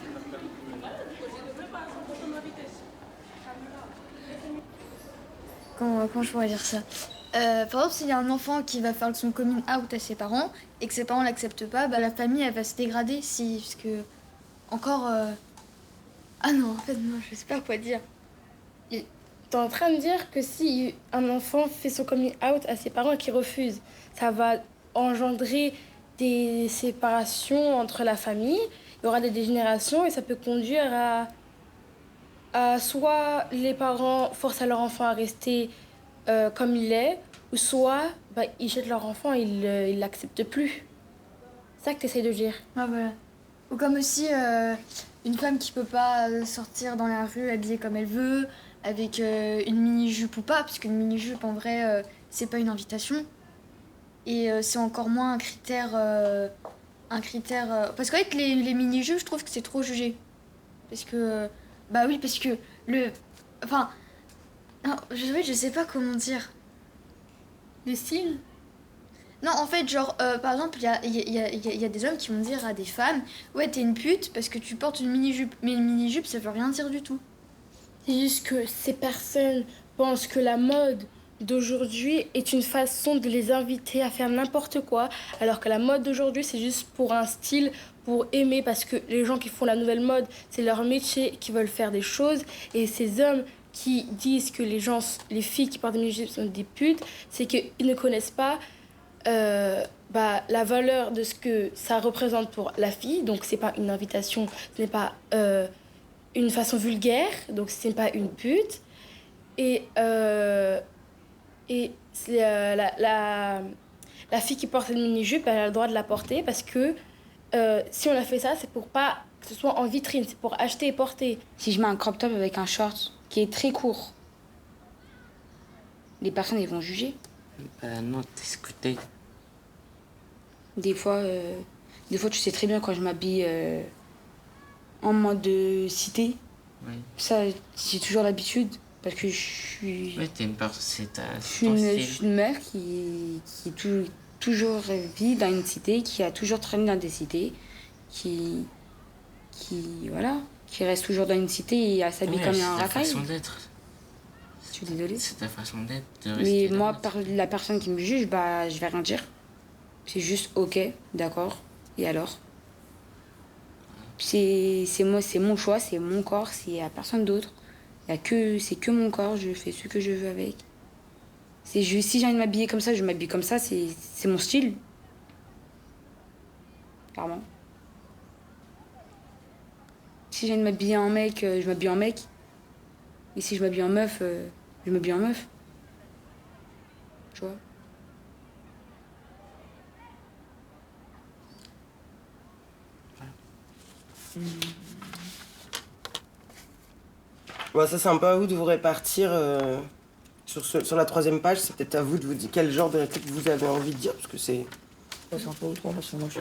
Speaker 2: Comment je pourrais dire ça? Par exemple, s'il y a un enfant qui va faire son coming out à ses parents et que ses parents l'acceptent pas, bah, la famille elle va se dégrader parce que encore ah non, en fait non, je sais pas quoi dire.
Speaker 10: T'es en train de dire que si un enfant fait son coming out à ses parents et qu'il refuse, ça va engendrer des séparations entre la famille, il y aura des dégénérations et ça peut conduire à soit les parents forcent à leur enfant à rester comme il est, ou soit bah, ils jettent leur enfant et ils l'acceptent plus. C'est ça que tu essaies de dire.
Speaker 2: Ah voilà. Ou comme aussi une femme qui peut pas sortir dans la rue habillée comme elle veut, avec une mini-jupe ou pas, puisqu'une mini-jupe en vrai c'est pas une invitation. Et c'est encore moins un critère un critère. Parce qu'en fait, les mini-jupes, je trouve que c'est trop jugé. Parce que. Bah oui, parce que le. Enfin. Non, je sais pas comment dire.
Speaker 3: Le style?
Speaker 2: Non, en fait, genre, par exemple, il y a des hommes qui vont dire à des femmes: ouais, t'es une pute parce que tu portes une mini-jupe. Mais une mini-jupe, ça veut rien dire du tout.
Speaker 10: C'est juste que ces personnes pensent que la mode d'aujourd'hui est une façon de les inviter à faire n'importe quoi, alors que la mode d'aujourd'hui, c'est juste pour un style, pour aimer, parce que les gens qui font la nouvelle mode, c'est leur métier, qui veulent faire des choses. Et ces hommes qui disent que les filles qui portent des mini-jupes sont des putes, c'est qu'ils ne connaissent pas la valeur de ce que ça représente pour la fille. Donc c'est pas une invitation, ce n'est pas une façon vulgaire, donc ce n'est pas une pute. Et c'est, la fille qui porte une mini-jupe, elle a le droit de la porter parce que si on a fait ça, c'est pour pas que ce soit en vitrine, c'est pour acheter et porter.
Speaker 9: Si je mets un crop top avec un short qui est très court, les personnes, elles vont juger.
Speaker 13: Non, t'écouter.
Speaker 9: Des fois, tu sais très bien quand je m'habille en mode cité.
Speaker 13: Oui.
Speaker 9: Ça, j'ai toujours l'habitude parce que je suis.
Speaker 13: Ouais, t'es une personne,
Speaker 9: Je suis une mère qui toujours vit dans une cité, qui a toujours traîné dans des cités, qui reste toujours dans une cité et à s'habiller comme un racaille.
Speaker 13: C'est ta façon d'être.
Speaker 9: Je suis désolée.
Speaker 13: C'est ta façon d'être.
Speaker 9: Mais moi, la personne qui me juge, je vais rien dire. C'est juste ok, d'accord. Et alors? C'est mon choix, c'est mon corps, c'est à personne d'autre. C'est que mon corps, je fais ce que je veux avec. Si j'ai envie de m'habiller comme ça, je m'habille comme ça, c'est mon style. Clairement. Si j'ai envie de m'habiller en mec, je m'habille en mec. Et si je m'habille en meuf, je m'habille en meuf. Tu vois?
Speaker 16: Bon, ça, c'est un peu à vous de vous répartir sur la troisième page. C'est peut-être à vous de vous dire quel genre de réplique vous avez envie de dire, parce que c'est un peu autrement.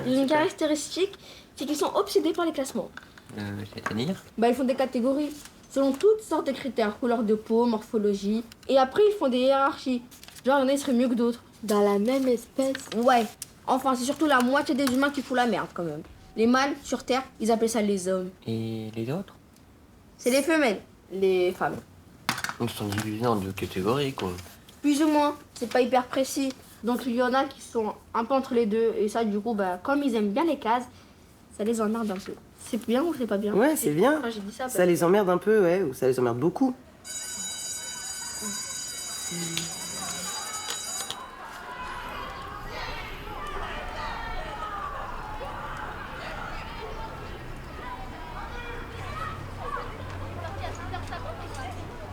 Speaker 20: Une caractéristique, c'est qu'ils sont obsédés par les classements.
Speaker 1: C'est-à-dire?
Speaker 20: Ils font des catégories selon toutes sortes de critères, couleur de peau, morphologie. Et après, ils font des hiérarchies. Genre, il y en a, ils seraient mieux que d'autres. Dans la même espèce? Ouais. Enfin, c'est surtout la moitié des humains qui font la merde, quand même. Les mâles, sur Terre, ils appellent ça les hommes.
Speaker 1: Et les autres?
Speaker 20: C'est les femelles, les femmes.
Speaker 17: Ils sont divisés en deux catégories, quoi.
Speaker 20: Plus ou moins, c'est pas hyper précis. Donc il y en a qui sont un peu entre les deux. Et ça, du coup, comme ils aiment bien les cases, ça les emmerde un peu. C'est bien ou c'est pas bien?
Speaker 16: Ouais, c'est bien.
Speaker 20: J'ai dit
Speaker 16: Ça les emmerde un peu, ouais, ou ça les emmerde beaucoup.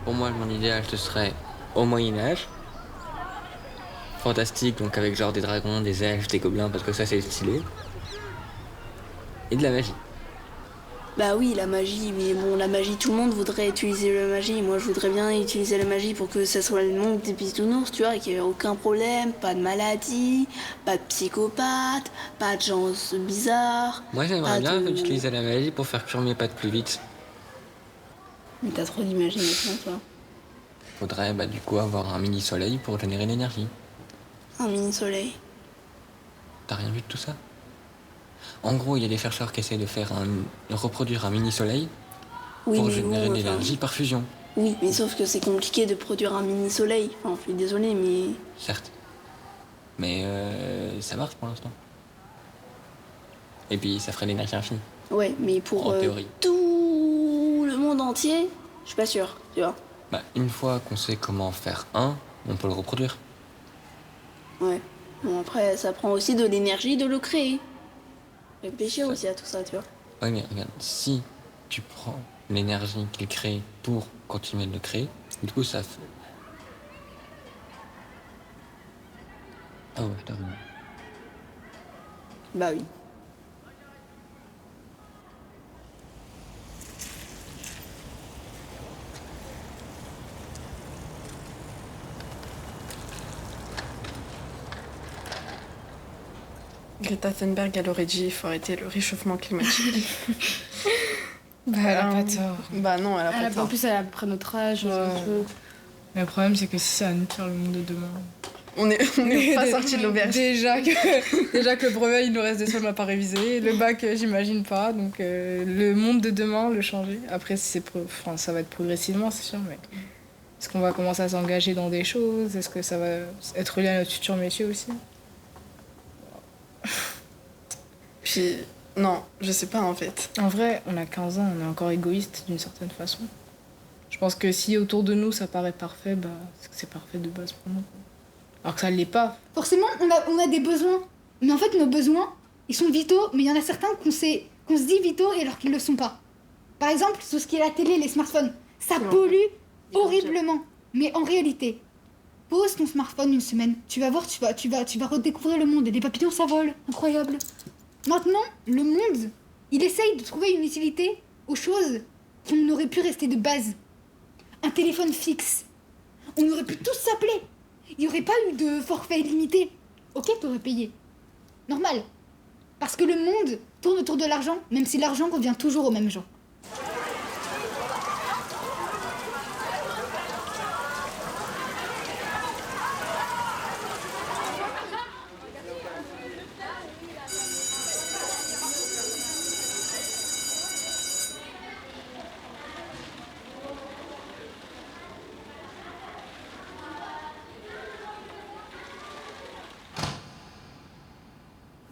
Speaker 1: Pour moi, mon idéal, ce serait au Moyen-Âge. Fantastique, donc avec genre des dragons, des elfes, des gobelins, parce que ça, c'est stylé. Et de la magie.
Speaker 19: Bah oui, la magie, mais bon, la magie, tout le monde voudrait utiliser la magie. Moi, je voudrais bien utiliser la magie pour que ça soit le monde des bisounours, tu vois, et qu'il n'y ait aucun problème, pas de maladie, pas de psychopathes, pas de gens bizarres.
Speaker 1: Moi, j'aimerais
Speaker 19: pas
Speaker 1: bien
Speaker 19: de-
Speaker 1: utiliser la magie pour faire cuire mes pâtes plus vite.
Speaker 19: Mais t'as trop d'imagination, toi.
Speaker 1: Faudrait, du coup, avoir un mini-soleil pour générer l'énergie.
Speaker 19: Un mini-soleil.
Speaker 1: T'as rien vu de tout ça? En gros, il y a des chercheurs qui essaient de reproduire un mini-soleil
Speaker 19: Oui,
Speaker 1: pour
Speaker 19: mais
Speaker 1: générer
Speaker 19: bon,
Speaker 1: de l'énergie par fusion.
Speaker 19: Oui, mais sauf que c'est compliqué de produire un mini-soleil. Enfin, je suis désolée, mais...
Speaker 1: Certes. Mais ça marche pour l'instant. Et puis, ça ferait l'énergie infinie.
Speaker 19: Ouais, mais pour
Speaker 1: En théorie.
Speaker 19: tout le monde entier, je suis pas sûre, tu vois.
Speaker 1: Une fois qu'on sait comment faire on peut le reproduire.
Speaker 19: Ouais. Bon, après, ça prend aussi de l'énergie de le créer. Réfléchir aussi à tout ça, tu vois.
Speaker 1: Ouais, mais regarde, si tu prends l'énergie qu'il crée pour continuer de le créer, du coup, ça fait... Ah ouais, t'as raison.
Speaker 19: Bah oui.
Speaker 5: Greta Thunberg, elle aurait dit il faut arrêter le réchauffement climatique.
Speaker 4: Bah, elle a pas tort.
Speaker 5: Bah non, elle a pas tort.
Speaker 18: En plus, elle a à peu près notre âge.
Speaker 4: Mais le problème, c'est que si c'est à nous de faire le monde de demain.
Speaker 5: On est pas sortis de l'auberge.
Speaker 4: Déjà que le brevet, il nous reste des semaines à pas réviser. Le bac, j'imagine pas. Donc, le monde de demain, le changer. Après, ça va être progressivement, c'est sûr. Mais est-ce qu'on va commencer à s'engager dans des choses? Est-ce que ça va être lié à notre futur métier aussi?
Speaker 5: Puis, non, je sais pas en fait.
Speaker 4: En vrai, on a 15 ans, on est encore égoïste d'une certaine façon. Je pense que si autour de nous ça paraît parfait, bah, c'est que c'est parfait de base pour nous. Alors que ça l'est pas.
Speaker 3: Forcément, on a des besoins. Mais en fait, nos besoins, ils sont vitaux, mais il y en a certains qu'on se dit vitaux et alors qu'ils le sont pas. Par exemple, tout ce qui est la télé, les smartphones, ça pollue horriblement. Mais en réalité, pose ton smartphone une semaine, tu vas voir, tu vas redécouvrir le monde et les papillons ça vole, incroyable. Maintenant, le monde, il essaye de trouver une utilité aux choses qui aurait pu rester de base. Un téléphone fixe. On aurait pu tous s'appeler. Il n'y aurait pas eu de forfait illimité. Ok, t'aurais payé. Normal. Parce que le monde tourne autour de l'argent, même si l'argent revient toujours aux mêmes gens.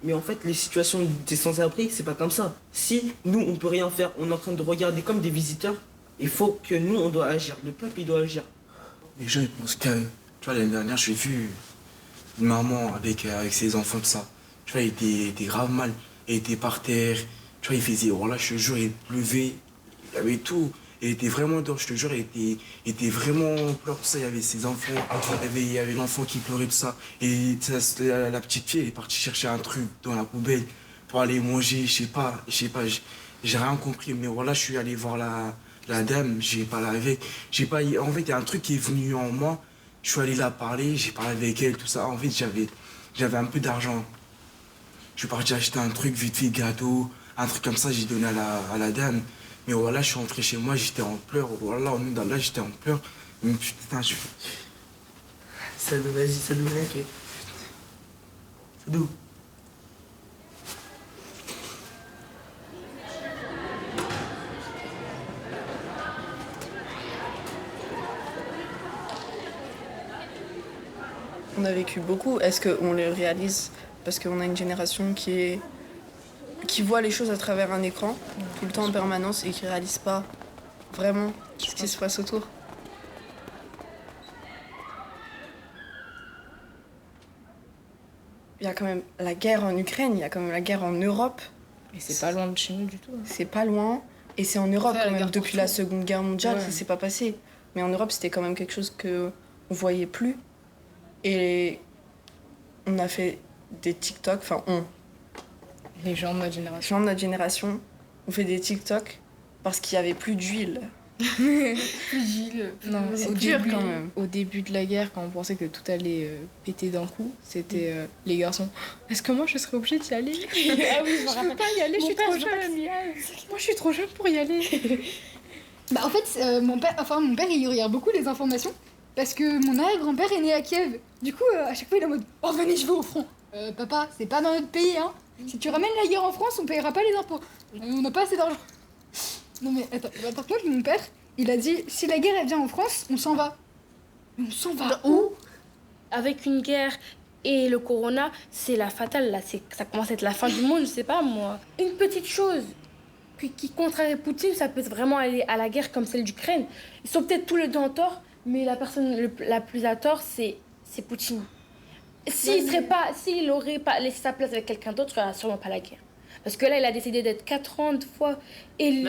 Speaker 16: Mais en fait, les situations des sans-abri, c'est pas comme ça. Si nous, on peut rien faire, on est en train de regarder comme des visiteurs, il faut que nous, on doit agir. Le peuple, il doit agir.
Speaker 15: Les gens, ils pensent que... Tu vois, l'année dernière, j'ai vu une maman avec ses enfants, tout ça. Tu vois, il était grave mal. Elle était par terre. Tu vois, il faisait... Voilà, je te jure, il pleuvait. Il y avait tout. Elle était vraiment dehors, je te jure, elle était vraiment en pleurs, tout ça. Il y avait ses enfants, il y avait l'enfant qui pleurait, tout ça. Et la petite fille, elle est partie chercher un truc dans la poubelle pour aller manger, je sais pas, j'ai rien compris. Mais voilà, je suis allé voir la dame, j'ai parlé avec. En fait, il y a un truc qui est venu en moi. Je suis allé la parler, j'ai parlé avec elle, tout ça. En fait, j'avais un peu d'argent. Je suis parti acheter un truc, vite fait, gâteau, un truc comme ça, j'ai donné à la dame. Mais voilà, je suis rentré chez moi, j'étais en pleurs. Voilà, on est dans là, j'étais en pleurs. Mais putain,
Speaker 16: Sadou, vas-y, Sadou, ok. Sadou.
Speaker 5: On a vécu beaucoup. Est-ce qu'on le réalise? Parce qu'on a une génération qui voit les choses à travers un écran, tout le temps en permanence, et qui ne réalise pas vraiment ce qui se passe autour. Il y a quand même la guerre en Ukraine, il y a quand même la guerre en Europe.
Speaker 4: Et c'est pas loin de chez nous du tout.
Speaker 5: C'est pas loin. Et c'est en Europe quand même. Depuis la Seconde Guerre mondiale,
Speaker 4: Ouais.
Speaker 5: ça s'est pas passé. Mais en Europe, c'était quand même quelque chose qu'on voyait plus. Et on a fait des TikTok, enfin
Speaker 4: Les gens de notre génération.
Speaker 5: On fait des TikTok parce qu'il y avait plus d'huile.
Speaker 4: Non,
Speaker 5: C'est dur quand même.
Speaker 4: Au début de la guerre, quand on pensait que tout allait péter d'un coup, c'était les garçons. Est-ce que moi je serais obligée d'y aller?
Speaker 3: Ah oui, je me rappelle.
Speaker 4: peux pas y aller, je suis trop jeune. Moi je suis trop jeune pour y aller.
Speaker 3: Bah en fait, mon père, il regarde beaucoup les informations parce que mon arrière-grand-père est né à Kiev. Du coup, à chaque fois, il est en mode « Oh, venez, je vais au front !» Papa, c'est pas dans notre pays, hein. Si tu ramènes la guerre en France, on paiera pas les impôts. On n'a pas assez d'argent. Non mais attends, par contre, mon père, il a dit « Si la guerre, elle vient en France, on s'en va. » On s'en va où?
Speaker 10: Avec une guerre et le corona, c'est la fatale, là. Ça commence à être la fin du monde, je sais pas, moi. Une petite chose qui contrarie Poutine, ça peut vraiment aller à la guerre comme celle d'Ukraine. Ils sont peut-être tous les deux en tort, mais la personne la plus à tort, c'est Poutine. S'il aurait pas laissé sa place avec quelqu'un d'autre, il n'y aurait sûrement pas la guerre. Parce que là, il a décidé d'être 40 fois élu.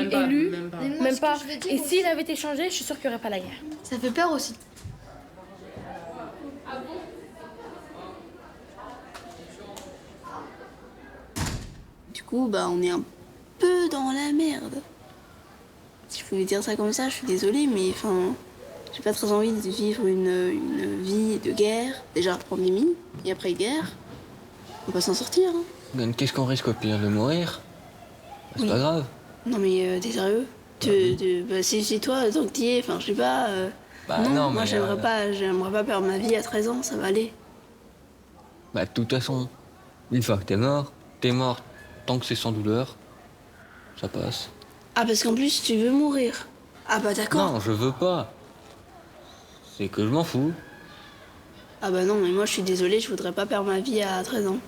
Speaker 10: Même pas. Et s'il avait été changé, je suis sûre qu'il n'y aurait pas la guerre.
Speaker 2: Ça fait peur aussi.
Speaker 19: Du coup, bah, on est un peu dans la merde. Si je pouvais dire ça comme ça, je suis désolée, mais enfin, j'ai pas très envie de vivre une vie de guerre. Déjà, pandémie, et après guerre. On va s'en sortir, hein.
Speaker 1: Qu'est-ce qu'on risque au pire? De mourir? C'est
Speaker 19: Oui.
Speaker 1: pas grave.
Speaker 19: Non mais t'es sérieux? Bah, c'est toi, tant que t'y es, enfin je sais pas.
Speaker 1: Bah,
Speaker 19: non,
Speaker 1: non,
Speaker 19: moi
Speaker 1: mais,
Speaker 19: j'aimerais pas perdre ma vie à 13 ans, ça va aller.
Speaker 1: Bah, de toute façon, une fois que t'es mort tant que c'est sans douleur, ça passe.
Speaker 19: Ah parce qu'en plus tu veux mourir. Ah bah d'accord.
Speaker 1: Non, je veux pas. C'est que je m'en fous.
Speaker 19: Ah bah non, mais moi je suis désolée, je voudrais pas perdre ma vie à 13 ans.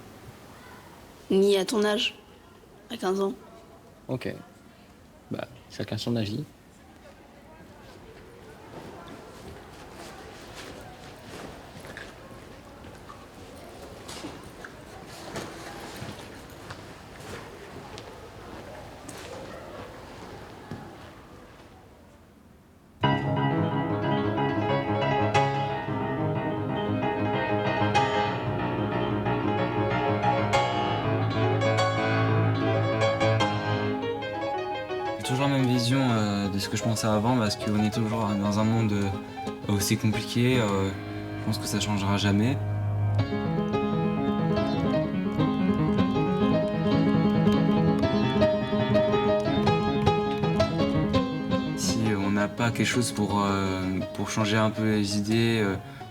Speaker 19: Ni à ton âge, à 15 ans.
Speaker 1: Ok. Bah, chacun son avis.
Speaker 6: J'ai toujours la même vision de ce que je pensais avant parce qu'on est toujours dans un monde aussi compliqué. Je pense que ça changera jamais. Si on n'a pas quelque chose pour changer un peu les idées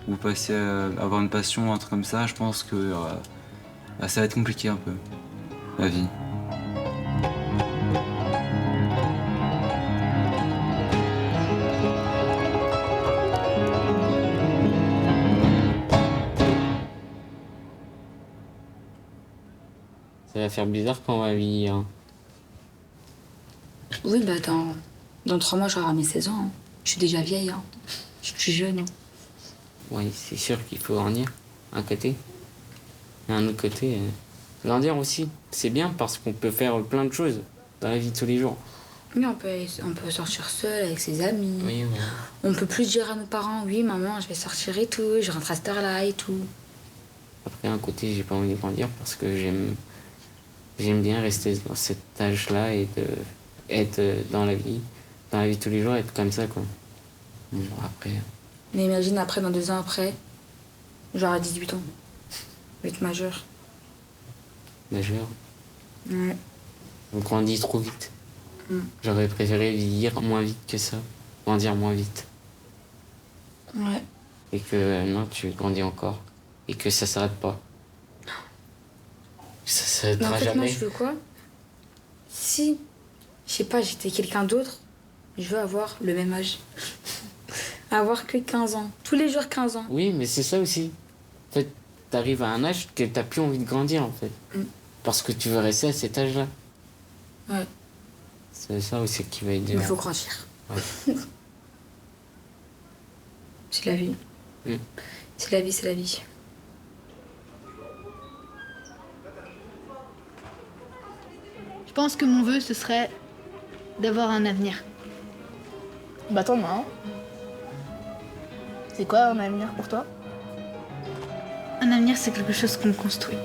Speaker 6: ou passer avoir une passion, un truc comme ça, je pense que ça va être compliqué un peu, la vie.
Speaker 17: Ça va faire bizarre quand on va vieillir. Hein.
Speaker 9: Oui, bah dans 3 mois, j'aurai mes 16 ans. Hein. Je suis déjà vieille. Hein. Je suis plus jeune. Hein.
Speaker 17: Oui, c'est sûr qu'il faut grandir, un côté. Et un autre côté, grandir aussi. C'est bien parce qu'on peut faire plein de choses dans la vie de tous les jours.
Speaker 9: Oui, on peut sortir seul avec ses amis.
Speaker 17: Oui, oui.
Speaker 9: On peut plus dire à nos parents, oui, maman, je vais sortir et tout, je rentre à cette heure-là et tout.
Speaker 17: Après, un côté, j'ai pas envie de grandir parce que j'aime bien rester dans cet âge-là et être dans la vie de tous les jours, être comme ça, quoi. Bon, après...
Speaker 9: Mais imagine après, dans 2 ans après, j'aurai 18 ans. Je vais être majeure.
Speaker 17: Majeur.
Speaker 9: Ouais.
Speaker 17: On grandit trop vite.
Speaker 9: Mm.
Speaker 17: J'aurais préféré vieillir moins vite que ça. Grandir moins vite.
Speaker 9: Ouais.
Speaker 17: Et que non, tu grandis encore. Et que ça s'arrête pas. Ça
Speaker 9: Mais
Speaker 17: s'arrêtera
Speaker 9: en fait,
Speaker 17: jamais.
Speaker 9: moi, je veux quoi? Si, je sais pas, j'étais quelqu'un d'autre, je veux avoir le même âge. Avoir que 15 ans. Tous les jours 15 ans.
Speaker 17: Oui, mais c'est ça aussi. En fait, t'arrives à un âge que t'as plus envie de grandir, en fait.
Speaker 9: Mm.
Speaker 17: Parce que tu veux rester à cet âge-là.
Speaker 9: Ouais.
Speaker 17: C'est ça aussi qui va être
Speaker 9: Il
Speaker 17: dur.
Speaker 9: faut grandir.
Speaker 17: Ouais.
Speaker 9: C'est la vie.
Speaker 17: Mm.
Speaker 9: C'est la vie, c'est la vie.
Speaker 3: Je pense que mon vœu, ce serait d'avoir un avenir.
Speaker 4: Bah t'en as un. C'est quoi un avenir pour toi?
Speaker 3: Un avenir, c'est quelque chose qu'on construit.